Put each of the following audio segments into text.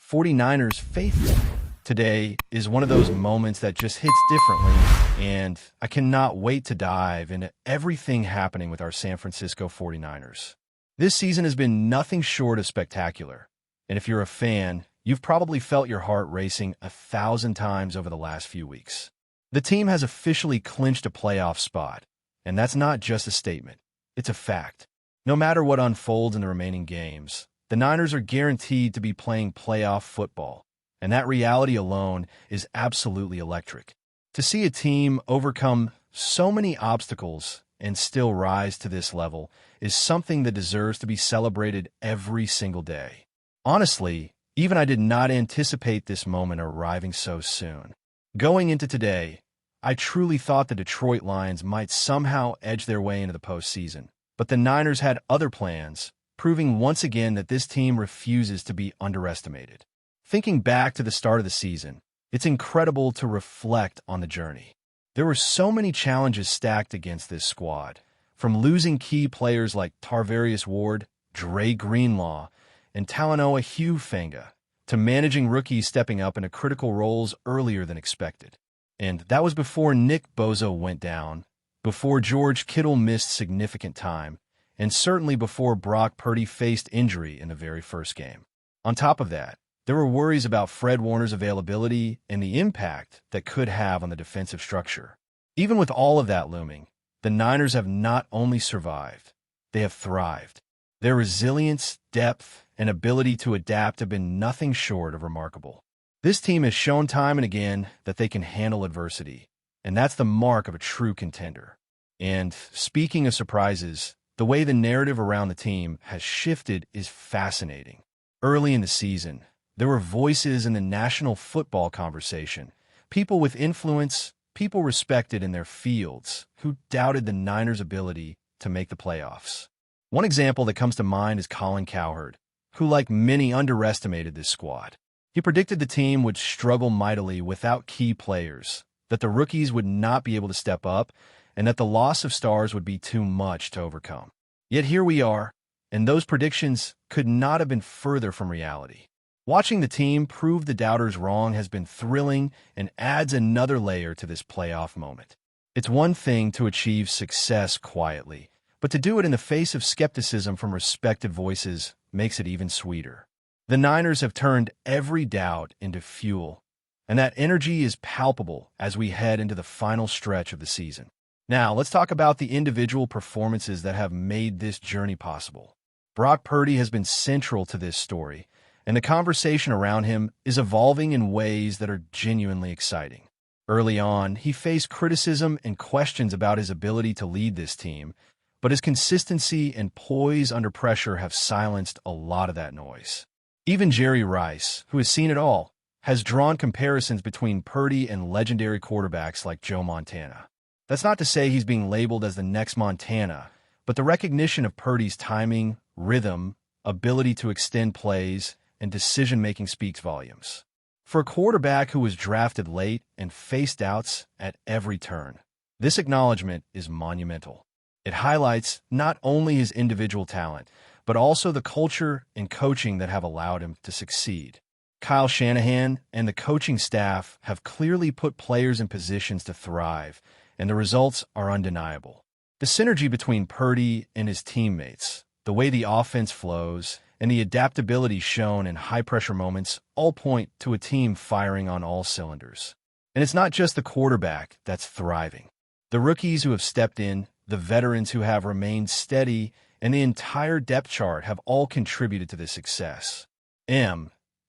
49ers faithful. Today is one of those moments that just hits differently, and I cannot wait to dive into everything happening with our San Francisco 49ers. This season has been nothing short of spectacular, and if you're a fan, you've probably felt your heart racing 1,000 times over the last few weeks. The team has officially clinched a playoff spot, and that's not just a statement, it's a fact. No matter what unfolds in the remaining games, the Niners are guaranteed to be playing playoff football, and that reality alone is absolutely electric. To see a team overcome so many obstacles and still rise to this level is something that deserves to be celebrated every single day. Honestly, even I did not anticipate this moment arriving so soon. Going into today, I truly thought the Detroit Lions might somehow edge their way into the postseason, but the Niners had other plans, proving once again that this team refuses to be underestimated. Thinking back to the start of the season, it's incredible to reflect on the journey. There were so many challenges stacked against this squad, from losing key players like Tarvarius Ward, Dre Greenlaw, and Talanoa Hufanga, to managing rookies stepping up into critical roles earlier than expected. And that was before Nick Bozo went down, before George Kittle missed significant time, and certainly before Brock Purdy faced injury in the very first game. On top of that, there were worries about Fred Warner's availability and the impact that could have on the defensive structure. Even with all of that looming, the Niners have not only survived, they have thrived. Their resilience, depth, and ability to adapt have been nothing short of remarkable. This team has shown time and again that they can handle adversity, and that's the mark of a true contender. And speaking of surprises, the way the narrative around the team has shifted is fascinating. Early in the season, there were voices in the national football conversation, people with influence, people respected in their fields, who doubted the Niners' ability to make the playoffs. One example that comes to mind is Colin Cowherd, who, like many, underestimated this squad. He predicted the team would struggle mightily without key players, that the rookies would not be able to step up, and that the loss of stars would be too much to overcome. Yet here we are, and those predictions could not have been further from reality. Watching the team prove the doubters wrong has been thrilling and adds another layer to this playoff moment. It's one thing to achieve success quietly, but to do it in the face of skepticism from respected voices makes it even sweeter. The Niners have turned every doubt into fuel, and that energy is palpable as we head into the final stretch of the season. Now, let's talk about the individual performances that have made this journey possible. Brock Purdy has been central to this story, and the conversation around him is evolving in ways that are genuinely exciting. Early on, he faced criticism and questions about his ability to lead this team, but his consistency and poise under pressure have silenced a lot of that noise. Even Jerry Rice, who has seen it all, has drawn comparisons between Purdy and legendary quarterbacks like Joe Montana. That's not to say he's being labeled as the next Montana, but the recognition of Purdy's timing, rhythm, ability to extend plays, and decision-making speaks volumes. For a quarterback who was drafted late and faced doubts at every turn, this acknowledgement is monumental. It highlights not only his individual talent, but also the culture and coaching that have allowed him to succeed. Kyle Shanahan and the coaching staff have clearly put players in positions to thrive, and the results are undeniable. The synergy between Purdy and his teammates, the way the offense flows, and the adaptability shown in high-pressure moments all point to a team firing on all cylinders. And it's not just the quarterback that's thriving. The rookies who have stepped in, the veterans who have remained steady, and the entire depth chart have all contributed to this success.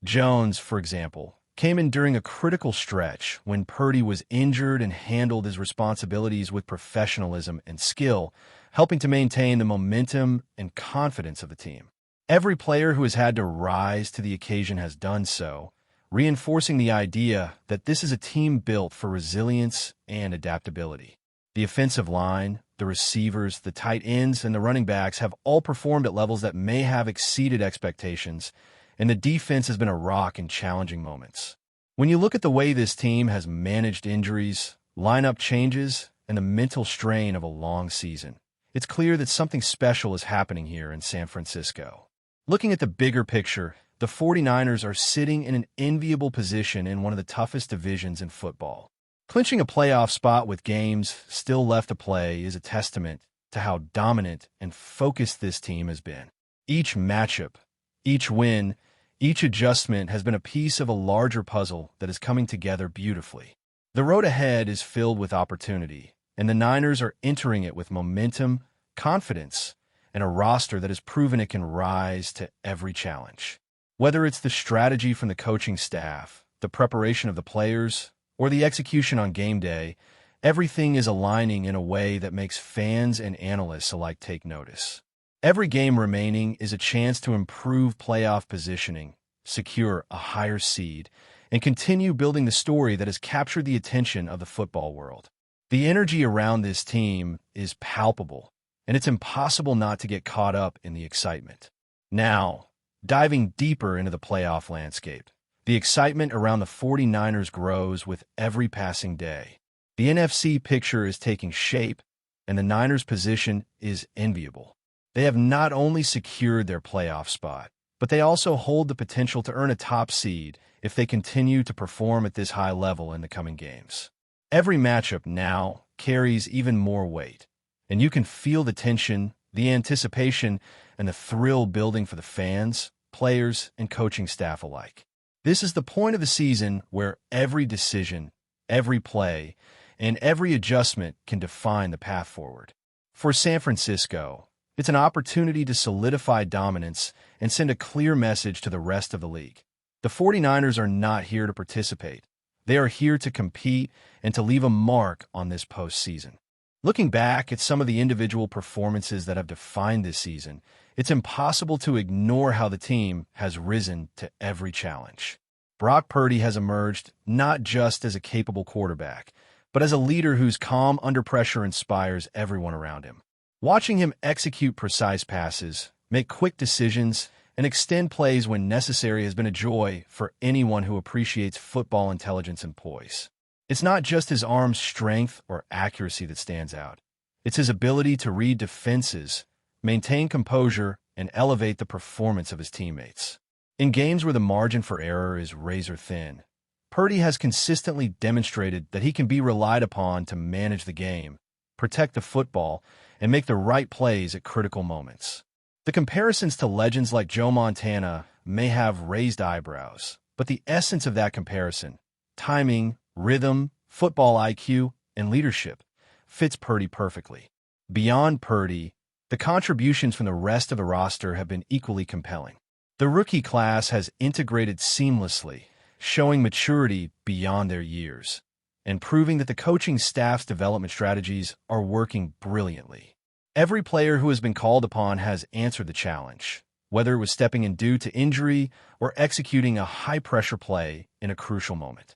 Jones, for example, came in during a critical stretch when Purdy was injured and handled his responsibilities with professionalism and skill, helping to maintain the momentum and confidence of the team. Every player who has had to rise to the occasion has done so, reinforcing the idea that this is a team built for resilience and adaptability. The offensive line, the receivers, the tight ends, and the running backs have all performed at levels that may have exceeded expectations, and the defense has been a rock in challenging moments. When you look at the way this team has managed injuries, lineup changes, and the mental strain of a long season, it's clear that something special is happening here in San Francisco. Looking at the bigger picture, the 49ers are sitting in an enviable position in one of the toughest divisions in football. Clinching a playoff spot with games still left to play is a testament to how dominant and focused this team has been. Each matchup, each win, each adjustment has been a piece of a larger puzzle that is coming together beautifully. The road ahead is filled with opportunity, and the Niners are entering it with momentum, confidence, and a roster that has proven it can rise to every challenge. Whether it's the strategy from the coaching staff, the preparation of the players, or the execution on game day, everything is aligning in a way that makes fans and analysts alike take notice. Every game remaining is a chance to improve playoff positioning, secure a higher seed, and continue building the story that has captured the attention of the football world. The energy around this team is palpable, and it's impossible not to get caught up in the excitement. Now, diving deeper into the playoff landscape, the excitement around the 49ers grows with every passing day. The NFC picture is taking shape, and the Niners' position is enviable. They have not only secured their playoff spot, but they also hold the potential to earn a top seed if they continue to perform at this high level in the coming games. Every matchup now carries even more weight, and you can feel the tension, the anticipation, and the thrill building for the fans, players, and coaching staff alike. This is the point of the season where every decision, every play, and every adjustment can define the path forward. For San Francisco, it's an opportunity to solidify dominance and send a clear message to the rest of the league. The 49ers are not here to participate. They are here to compete and to leave a mark on this postseason. Looking back at some of the individual performances that have defined this season, it's impossible to ignore how the team has risen to every challenge. Brock Purdy has emerged not just as a capable quarterback, but as a leader whose calm under pressure inspires everyone around him. Watching him execute precise passes, make quick decisions, and extend plays when necessary has been a joy for anyone who appreciates football intelligence and poise. It's not just his arm strength or accuracy that stands out. It's his ability to read defenses, maintain composure, and elevate the performance of his teammates. In games where the margin for error is razor thin, Purdy has consistently demonstrated that he can be relied upon to manage the game, protect the football, and make the right plays at critical moments. The comparisons to legends like Joe Montana may have raised eyebrows, but the essence of that comparison, timing, rhythm, football IQ, and leadership, fits Purdy perfectly. Beyond Purdy, the contributions from the rest of the roster have been equally compelling. The rookie class has integrated seamlessly, showing maturity beyond their years, and proving that the coaching staff's development strategies are working brilliantly. Every player who has been called upon has answered the challenge, whether it was stepping in due to injury or executing a high-pressure play in a crucial moment.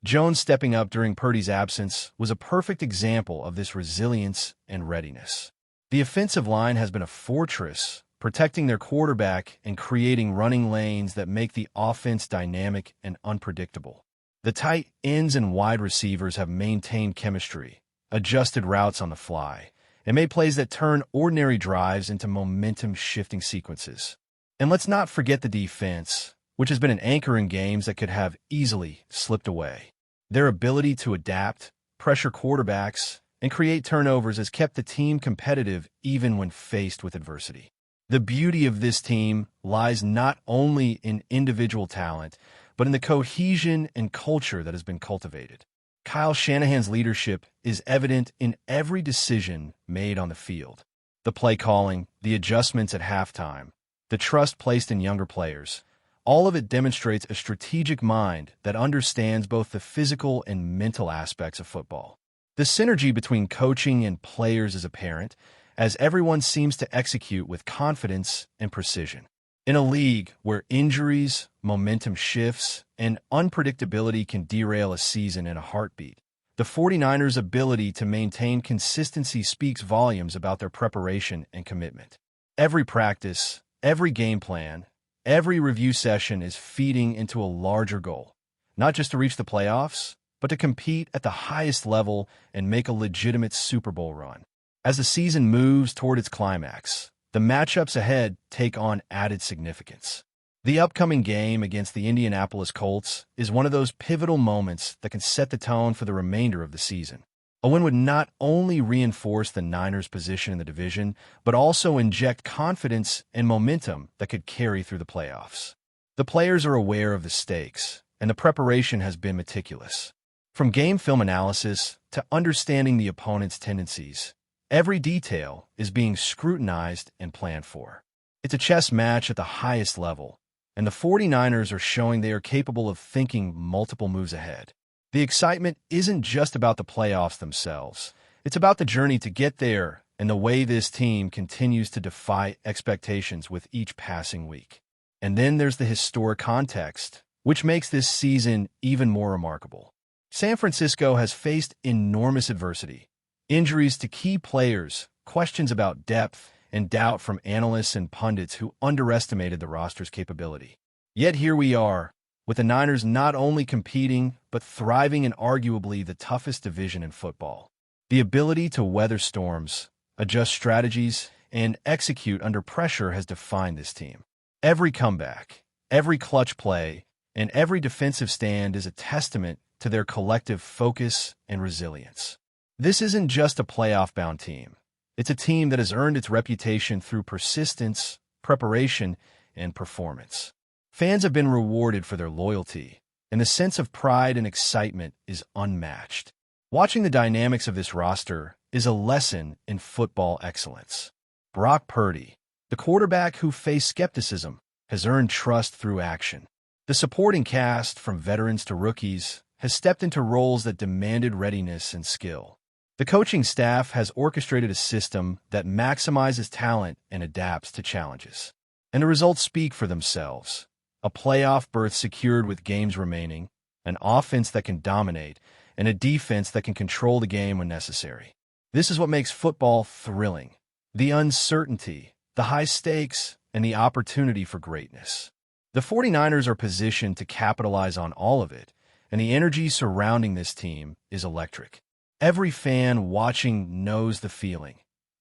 Jones stepping up during Purdy's absence was a perfect example of this resilience and readiness. The offensive line has been a fortress, protecting their quarterback and creating running lanes that make the offense dynamic and unpredictable. The tight ends and wide receivers have maintained chemistry, adjusted routes on the fly, and made plays that turn ordinary drives into momentum-shifting sequences. And let's not forget the defense, which has been an anchor in games that could have easily slipped away. Their ability to adapt, pressure quarterbacks, and create turnovers has kept the team competitive even when faced with adversity. The beauty of this team lies not only in individual talent, but in the cohesion and culture that has been cultivated. Kyle Shanahan's leadership is evident in every decision made on the field. The play calling, the adjustments at halftime, the trust placed in younger players, all of it demonstrates a strategic mind that understands both the physical and mental aspects of football. The synergy between coaching and players is apparent, as everyone seems to execute with confidence and precision. In a league where injuries, momentum shifts, and unpredictability can derail a season in a heartbeat, the 49ers' ability to maintain consistency speaks volumes about their preparation and commitment. Every practice, every game plan, every review session is feeding into a larger goal, not just to reach the playoffs, but to compete at the highest level and make a legitimate Super Bowl run. As the season moves toward its climax, the matchups ahead take on added significance. The upcoming game against the Indianapolis Colts is one of those pivotal moments that can set the tone for the remainder of the season. A win would not only reinforce the Niners' position in the division, but also inject confidence and momentum that could carry through the playoffs. The players are aware of the stakes, and the preparation has been meticulous. From game film analysis to understanding the opponent's tendencies, every detail is being scrutinized and planned for. It's a chess match at the highest level, and the 49ers are showing they are capable of thinking multiple moves ahead. The excitement isn't just about the playoffs themselves. It's about the journey to get there and the way this team continues to defy expectations with each passing week. And then there's the historic context, which makes this season even more remarkable. San Francisco has faced enormous adversity. Injuries to key players, questions about depth, and doubt from analysts and pundits who underestimated the roster's capability. Yet here we are, with the Niners not only competing, but thriving in arguably the toughest division in football. The ability to weather storms, adjust strategies, and execute under pressure has defined this team. Every comeback, every clutch play, and every defensive stand is a testament to their collective focus and resilience. This isn't just a playoff-bound team. It's a team that has earned its reputation through persistence, preparation, and performance. Fans have been rewarded for their loyalty, and the sense of pride and excitement is unmatched. Watching the dynamics of this roster is a lesson in football excellence. Brock Purdy, the quarterback who faced skepticism, has earned trust through action. The supporting cast, from veterans to rookies, has stepped into roles that demanded readiness and skill. The coaching staff has orchestrated a system that maximizes talent and adapts to challenges. And the results speak for themselves. A playoff berth secured with games remaining, an offense that can dominate, and a defense that can control the game when necessary. This is what makes football thrilling. The uncertainty, the high stakes, and the opportunity for greatness. The 49ers are positioned to capitalize on all of it, and the energy surrounding this team is electric. Every fan watching knows the feeling.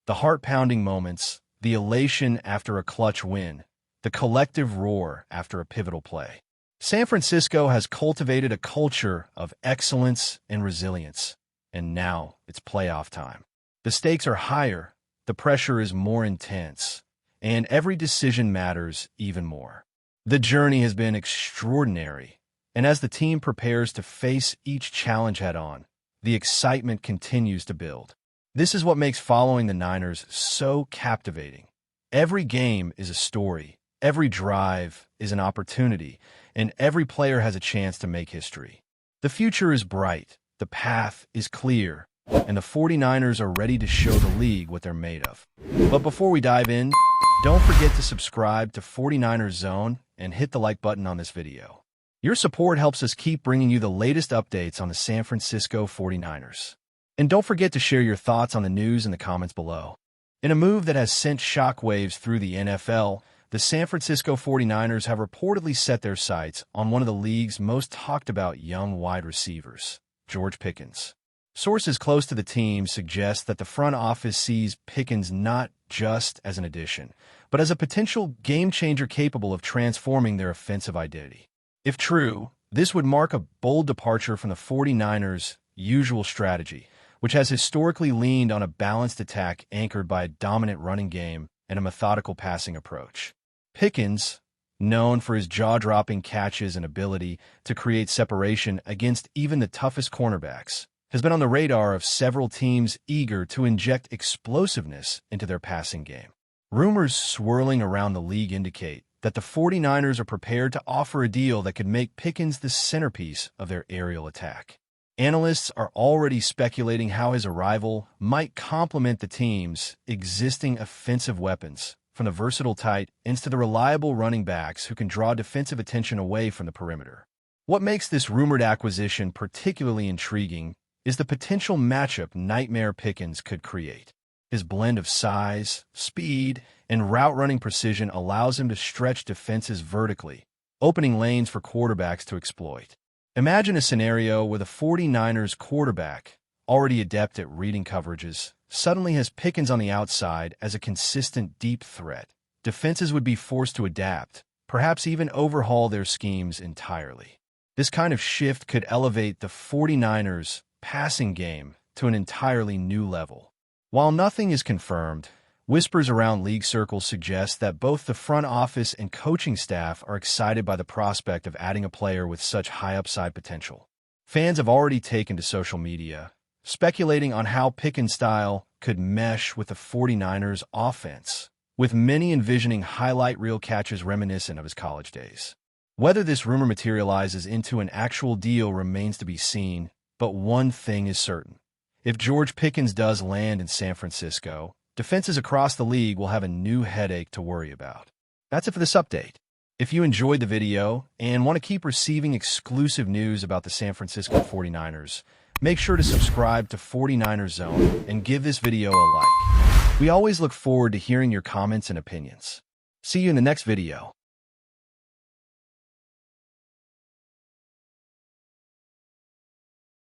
The heart-pounding moments, the elation after a clutch win, the collective roar after a pivotal play. San Francisco has cultivated a culture of excellence and resilience, and now it's playoff time. The stakes are higher, the pressure is more intense, and every decision matters even more. The journey has been extraordinary, and as the team prepares to face each challenge head-on, the excitement continues to build. This is what makes following the Niners so captivating. Every game is a story, every drive is an opportunity, and every player has a chance to make history. The future is bright, the path is clear, and the 49ers are ready to show the league what they're made of. But before we dive in, don't forget to subscribe to 49ers Zone and hit the like button on this video. Your support helps us keep bringing you the latest updates on the San Francisco 49ers. And don't forget to share your thoughts on the news in the comments below. In a move that has sent shockwaves through the NFL, the San Francisco 49ers have reportedly set their sights on one of the league's most talked about young wide receivers, George Pickens. Sources close to the team suggest that the front office sees Pickens not just as an addition, but as a potential game-changer capable of transforming their offensive identity. If true, this would mark a bold departure from the 49ers' usual strategy, which has historically leaned on a balanced attack anchored by a dominant running game and a methodical passing approach. Pickens, known for his jaw-dropping catches and ability to create separation against even the toughest cornerbacks, has been on the radar of several teams eager to inject explosiveness into their passing game. Rumors swirling around the league indicate that the 49ers are prepared to offer a deal that could make Pickens the centerpiece of their aerial attack. Analysts are already speculating how his arrival might complement the team's existing offensive weapons, from the versatile tight ends to the reliable running backs who can draw defensive attention away from the perimeter. What makes this rumored acquisition particularly intriguing is the potential matchup Nightmare Pickens could create. His blend of size, speed, and route-running precision allows him to stretch defenses vertically, opening lanes for quarterbacks to exploit. Imagine a scenario where the 49ers quarterback, already adept at reading coverages, suddenly has Pickens on the outside as a consistent deep threat. Defenses would be forced to adapt, perhaps even overhaul their schemes entirely. This kind of shift could elevate the 49ers' passing game to an entirely new level. While nothing is confirmed, whispers around league circles suggest that both the front office and coaching staff are excited by the prospect of adding a player with such high upside potential. Fans have already taken to social media, speculating on how Pickens' style could mesh with the 49ers' offense, with many envisioning highlight reel catches reminiscent of his college days. Whether this rumor materializes into an actual deal remains to be seen, but one thing is certain. If George Pickens does land in San Francisco, defenses across the league will have a new headache to worry about. That's it for this update. If you enjoyed the video and want to keep receiving exclusive news about the San Francisco 49ers, make sure to subscribe to 49ers Zone and give this video a like. We always look forward to hearing your comments and opinions. See you in the next video.